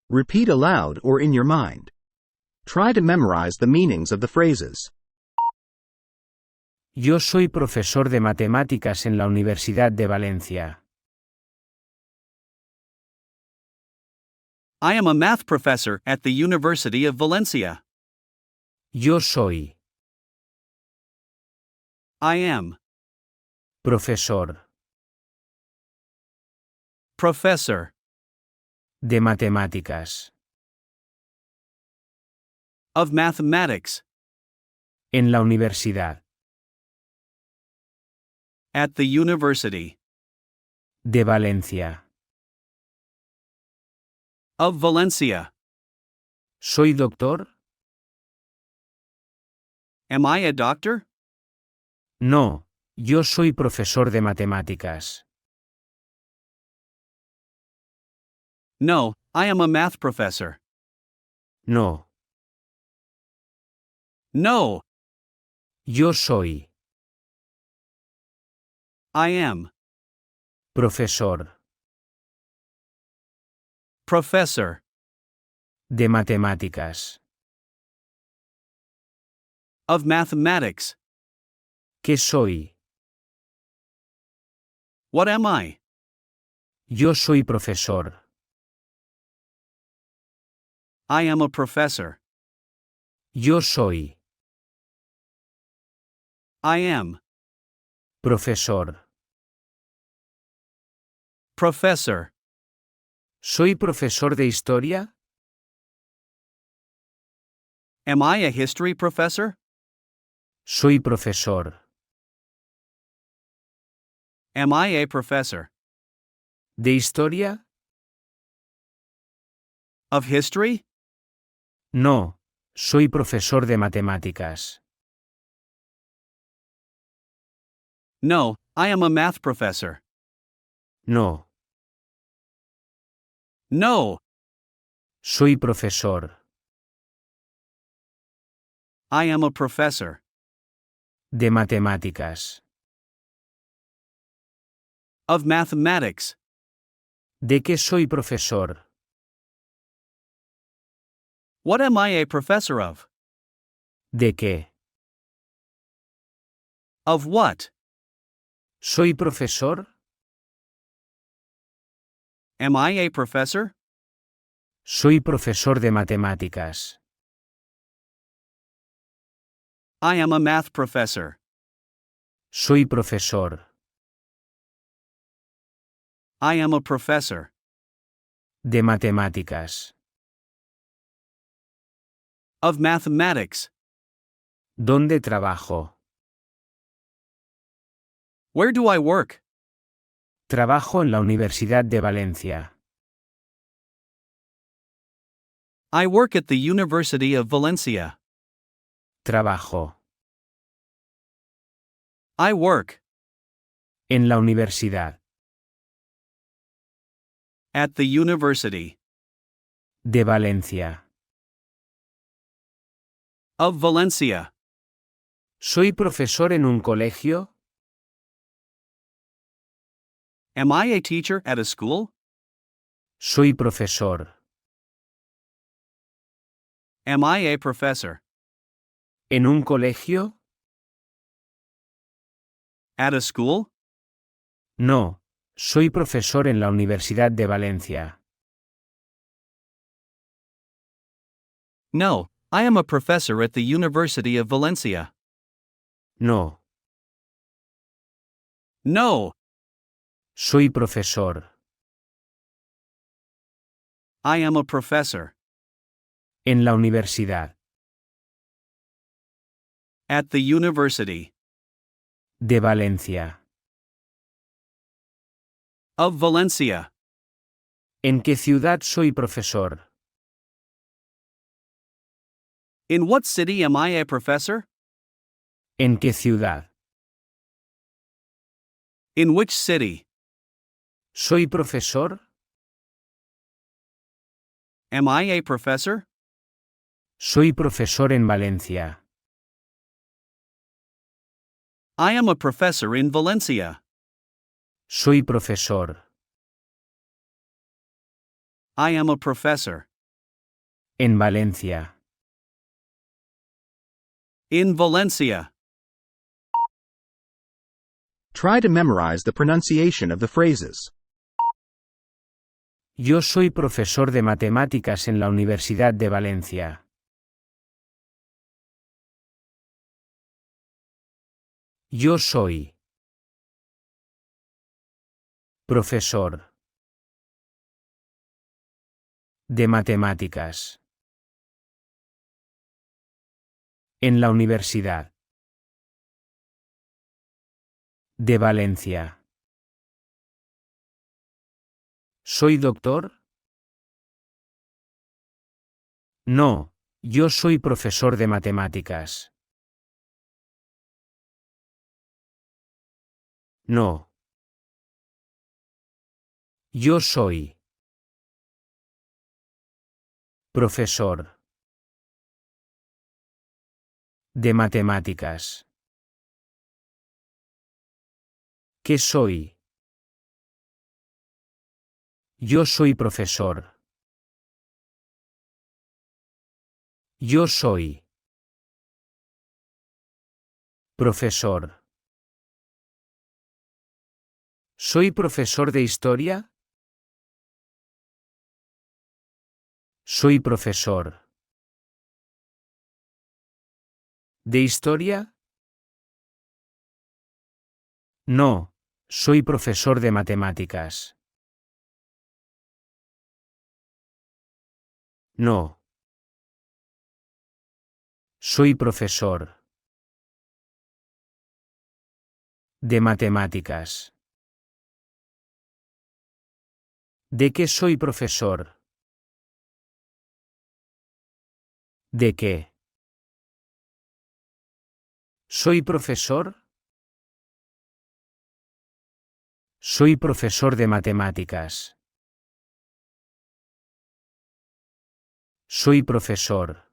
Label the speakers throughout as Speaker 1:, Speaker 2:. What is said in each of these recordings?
Speaker 1: Repeat aloud or in your mind. Try to memorize the meanings of the phrases.
Speaker 2: Yo soy profesor de matemáticas en la Universidad de Valencia.
Speaker 3: I am a math professor at the University of Valencia.
Speaker 2: Yo soy
Speaker 3: I am
Speaker 2: profesor
Speaker 3: professor
Speaker 2: de matemáticas
Speaker 3: of mathematics
Speaker 2: en la universidad
Speaker 3: at the University
Speaker 2: de Valencia.
Speaker 3: of Valencia.
Speaker 2: ¿Soy doctor?
Speaker 3: Am I a doctor?
Speaker 2: No, yo soy profesor de matemáticas.
Speaker 3: No, I am a math professor.
Speaker 2: No,
Speaker 3: No,
Speaker 2: yo soy
Speaker 3: I am
Speaker 2: profesor
Speaker 3: professor
Speaker 2: de matemáticas.
Speaker 3: of mathematics.
Speaker 2: ¿Qué soy?
Speaker 3: What am I?
Speaker 2: Yo soy profesor.
Speaker 3: I am a professor.
Speaker 2: Yo soy
Speaker 3: I am
Speaker 2: profesor.
Speaker 3: professor.
Speaker 2: ¿Soy profesor de historia?
Speaker 3: Am I a history professor?
Speaker 2: Soy profesor.
Speaker 3: Am I a professor?
Speaker 2: ¿De historia?
Speaker 3: Of history?
Speaker 2: No, soy profesor de matemáticas.
Speaker 3: No, I am a math professor.
Speaker 2: No,
Speaker 3: No,
Speaker 2: soy profesor
Speaker 3: I am a professor.
Speaker 2: de matemáticas.
Speaker 3: Of mathematics.
Speaker 2: ¿De qué soy profesor?
Speaker 3: What am I a professor of?
Speaker 2: ¿De qué?
Speaker 3: Of what?
Speaker 2: ¿Soy profesor?
Speaker 3: Am I a professor?
Speaker 2: Soy profesor de matemáticas.
Speaker 3: I am a math professor.
Speaker 2: Soy profesor
Speaker 3: I am a professor.
Speaker 2: de matemáticas.
Speaker 3: Of mathematics.
Speaker 2: ¿Dónde trabajo?
Speaker 3: Where do I work?
Speaker 2: Trabajo en la Universidad de Valencia.
Speaker 3: I work at the University of Valencia.
Speaker 2: Trabajo
Speaker 3: I work
Speaker 2: en la universidad
Speaker 3: at the University
Speaker 2: de Valencia.
Speaker 3: of Valencia.
Speaker 2: ¿Soy profesor en un colegio?
Speaker 3: Am I a teacher at a school?
Speaker 2: Soy profesor
Speaker 3: Am I a professor
Speaker 2: en un colegio?
Speaker 3: at a school?
Speaker 2: No, soy profesor en la Universidad de Valencia.
Speaker 3: No, I am a professor at the University of Valencia.
Speaker 2: No,
Speaker 3: No,
Speaker 2: soy profesor
Speaker 3: I am a professor
Speaker 2: en la universidad
Speaker 3: at the University
Speaker 2: de Valencia.
Speaker 3: of Valencia.
Speaker 2: ¿En qué ciudad soy profesor?
Speaker 3: In what city am I a professor?
Speaker 2: ¿En qué ciudad?
Speaker 3: In which city?
Speaker 2: ¿Soy profesor?
Speaker 3: Am I a professor?
Speaker 2: Soy profesor en Valencia.
Speaker 3: I am a professor in Valencia.
Speaker 2: Soy profesor
Speaker 3: I am a professor
Speaker 2: En Valencia.
Speaker 3: In Valencia.
Speaker 1: Try to memorize the pronunciation of the phrases.
Speaker 2: Yo soy profesor de matemáticas en la Universidad de Valencia. Yo soy profesor de matemáticas en la Universidad de Valencia. ¿Soy doctor? No, yo soy profesor de matemáticas. No. Yo soy profesor de matemáticas. ¿Qué soy? Yo soy profesor. Yo soy profesor. ¿Soy profesor de historia? Soy profesor. ¿De historia? No, soy profesor de matemáticas. No. Soy profesor de matemáticas. ¿De qué soy profesor? ¿De qué? ¿Soy profesor? Soy profesor de matemáticas. Soy profesor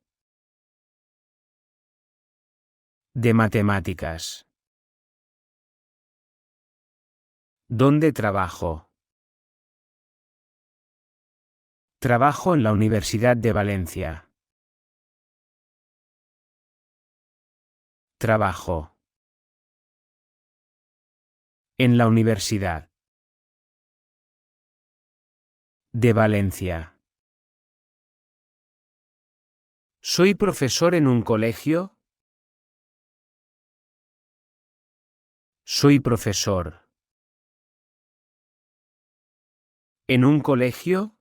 Speaker 2: de matemáticas. ¿Dónde trabajo? Trabajo en la Universidad de Valencia. Trabajo en la Universidad de Valencia. ¿Soy profesor en un colegio? Soy profesor en un colegio?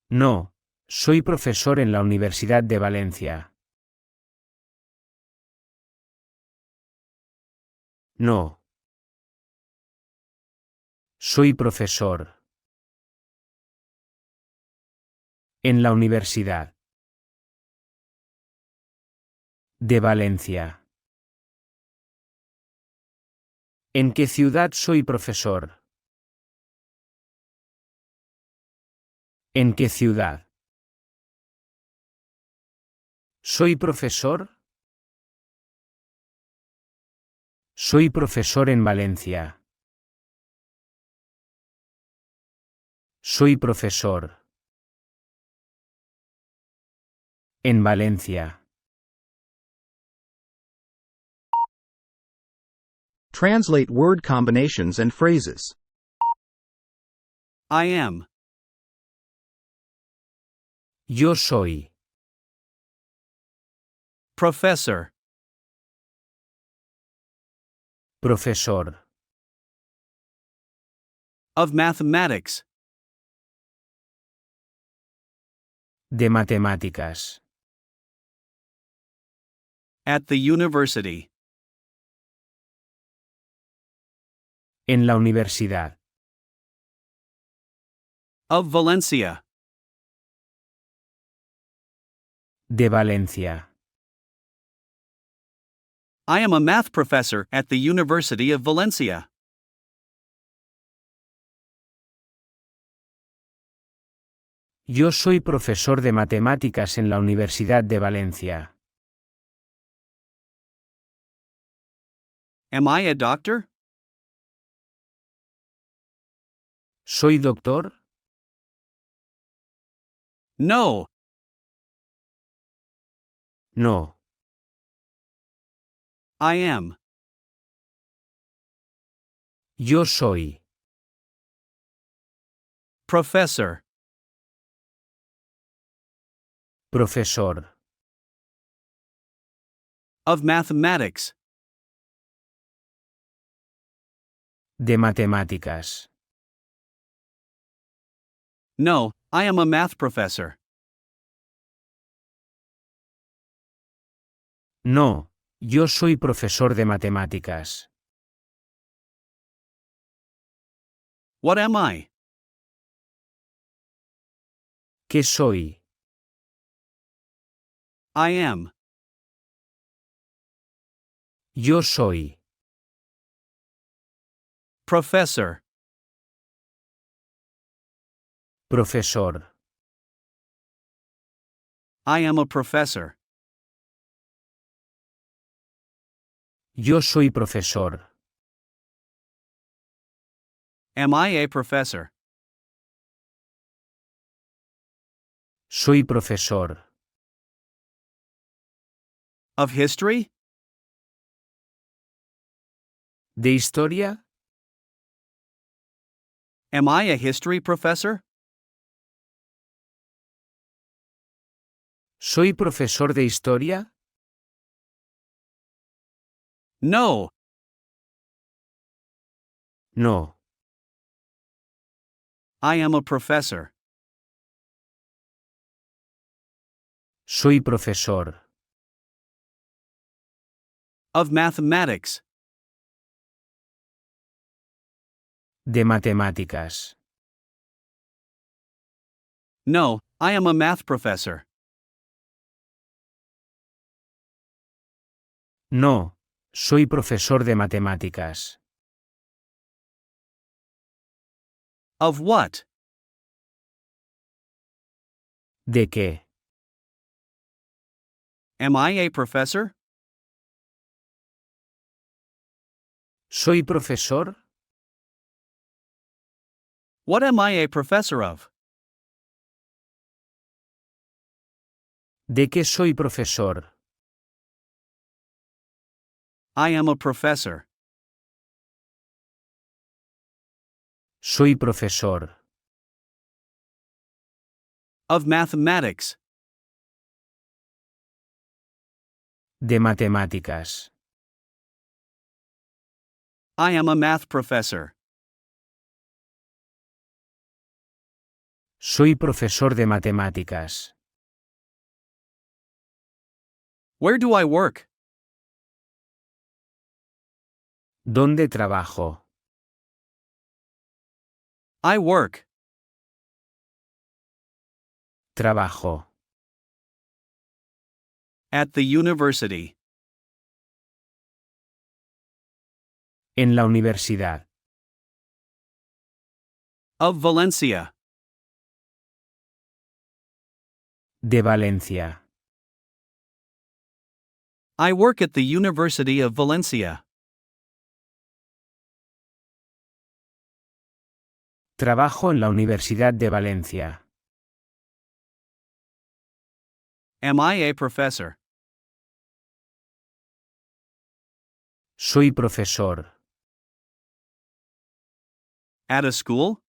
Speaker 2: No, soy profesor en la Universidad de Valencia. No. Soy profesor en la Universidad de Valencia. ¿En qué ciudad soy profesor? ¿En qué ciudad? ¿Soy profesor? Soy profesor en Valencia. Soy profesor en Valencia.
Speaker 1: Translate word combinations and phrases.
Speaker 3: I am.
Speaker 2: Yo soy
Speaker 3: Professor.
Speaker 2: profesor
Speaker 3: Of mathematics.
Speaker 2: de matemáticas
Speaker 3: At the university.
Speaker 2: en la Universidad
Speaker 3: Of Valencia.
Speaker 2: de Valencia.
Speaker 3: I am a math professor at the University of Valencia.
Speaker 2: Yo soy profesor de matemáticas en la Universidad de Valencia.
Speaker 3: Am I a doctor?
Speaker 2: ¿Soy doctor?
Speaker 3: No.
Speaker 2: No.
Speaker 3: I am.
Speaker 2: Yo soy.
Speaker 3: Professor.
Speaker 2: Profesor.
Speaker 3: Of mathematics.
Speaker 2: De matemáticas.
Speaker 3: No, I am a math professor.
Speaker 2: No, yo soy profesor de matemáticas.
Speaker 3: What am I?
Speaker 2: ¿Qué soy?
Speaker 3: I am.
Speaker 2: Yo soy.
Speaker 3: Professor.
Speaker 2: Profesor.
Speaker 3: I am a professor.
Speaker 2: Yo soy profesor.
Speaker 3: Am I a professor?
Speaker 2: Soy profesor.
Speaker 3: Of history?
Speaker 2: ¿De historia?
Speaker 3: Am I a history professor?
Speaker 2: ¿Soy profesor de historia?
Speaker 3: No.
Speaker 2: No.
Speaker 3: I am a professor.
Speaker 2: Soy profesor.
Speaker 3: Of mathematics.
Speaker 2: De matemáticas.
Speaker 3: No, I am a math professor.
Speaker 2: No, soy profesor de matemáticas.
Speaker 3: Of what?
Speaker 2: ¿De qué?
Speaker 3: Am I a professor?
Speaker 2: ¿Soy profesor?
Speaker 3: What am I a professor of?
Speaker 2: ¿De qué soy profesor?
Speaker 3: I am a professor.
Speaker 2: Soy profesor.
Speaker 3: Of mathematics.
Speaker 2: De matemáticas.
Speaker 3: I am a math professor.
Speaker 2: Soy profesor de matemáticas.
Speaker 3: Where do I work?
Speaker 2: ¿Dónde trabajo?
Speaker 3: I work.
Speaker 2: Trabajo.
Speaker 3: At the university.
Speaker 2: En la universidad.
Speaker 3: Of Valencia.
Speaker 2: De Valencia.
Speaker 3: I work at the University of Valencia.
Speaker 2: Trabajo en la Universidad de Valencia.
Speaker 3: Am I a professor?
Speaker 2: Soy profesor.
Speaker 3: At a school?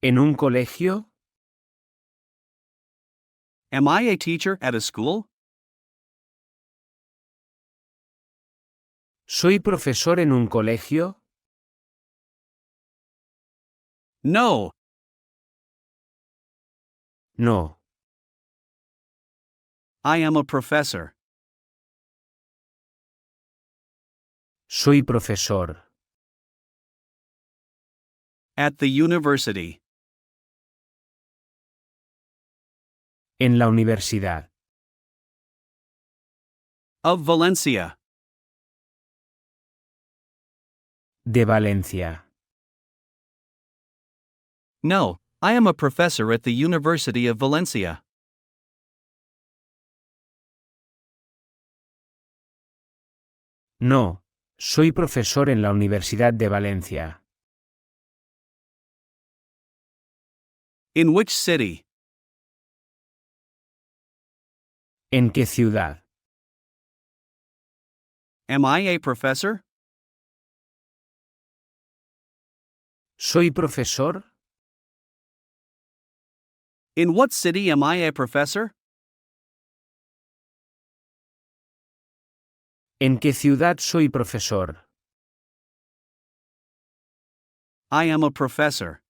Speaker 2: ¿En un colegio?
Speaker 3: Am I a teacher at a school?
Speaker 2: ¿Soy profesor en un colegio?
Speaker 3: No.
Speaker 2: No.
Speaker 3: I am a professor.
Speaker 2: Soy profesor.
Speaker 3: At the university.
Speaker 2: En la universidad.
Speaker 3: Of Valencia.
Speaker 2: De Valencia.
Speaker 3: No, I am a professor at the University of Valencia.
Speaker 2: No, soy profesor en la Universidad de Valencia.
Speaker 3: In which city?
Speaker 2: ¿En qué ciudad?
Speaker 3: Am I a professor?
Speaker 2: ¿Soy profesor?
Speaker 3: In what city am I a professor?
Speaker 2: ¿En qué ciudad soy profesor?
Speaker 3: I am a professor.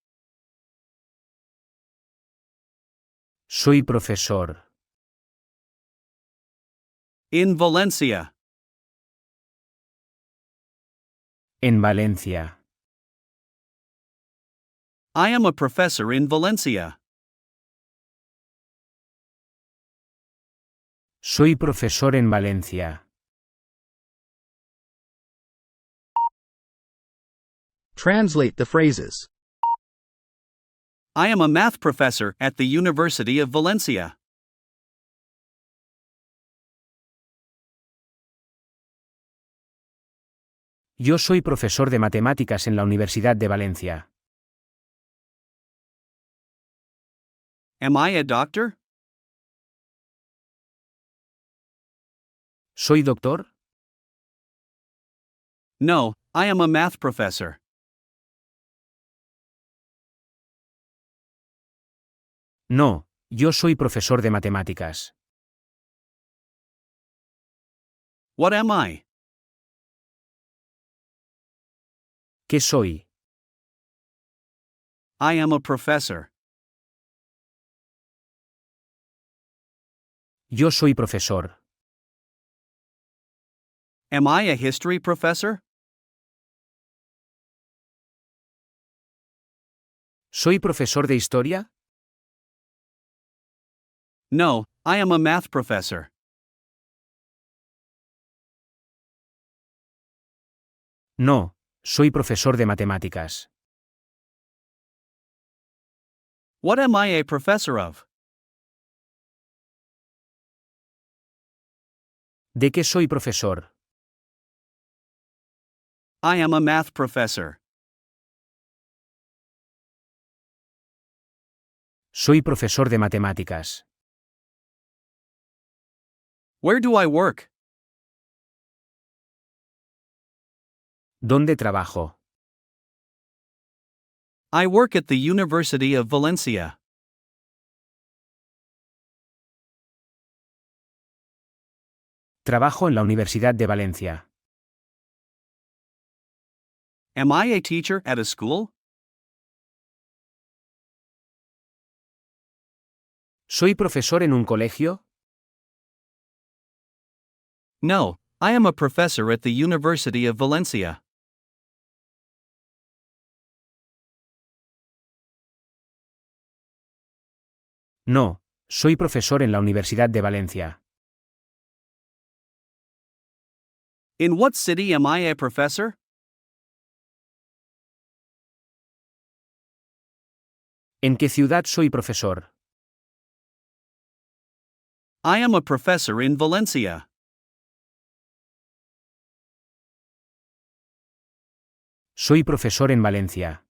Speaker 2: Soy profesor.
Speaker 3: In Valencia.
Speaker 2: En Valencia.
Speaker 3: I am a professor in Valencia.
Speaker 2: Soy profesor en Valencia.
Speaker 1: Translate the phrases.
Speaker 3: I am a math professor at the University of Valencia.
Speaker 2: Yo soy profesor de matemáticas en la Universidad de Valencia.
Speaker 3: Am I a doctor?
Speaker 2: ¿Soy doctor?
Speaker 3: No, I am a math professor.
Speaker 2: No, yo soy profesor de matemáticas.
Speaker 3: What am I?
Speaker 2: ¿Qué soy?
Speaker 3: I am a professor.
Speaker 2: Yo soy profesor.
Speaker 3: Am I a history professor?
Speaker 2: ¿Soy profesor de historia?
Speaker 3: No, I am a math professor.
Speaker 2: No, soy profesor de matemáticas.
Speaker 3: What am I a professor of?
Speaker 2: ¿De qué soy profesor?
Speaker 3: I am a math professor.
Speaker 2: Soy profesor de matemáticas.
Speaker 3: Where do I work?
Speaker 2: ¿Dónde trabajo?
Speaker 3: I work at the University of Valencia.
Speaker 2: Trabajo en la Universidad de Valencia.
Speaker 3: Am I a teacher at a school?
Speaker 2: ¿Soy profesor en un colegio?
Speaker 3: No, I am a professor at the University of Valencia.
Speaker 2: No, soy profesor en la Universidad de Valencia.
Speaker 3: In what city am I a professor?
Speaker 2: ¿En qué ciudad soy profesor?
Speaker 3: I am a professor in Valencia.
Speaker 2: Soy profesor en Valencia.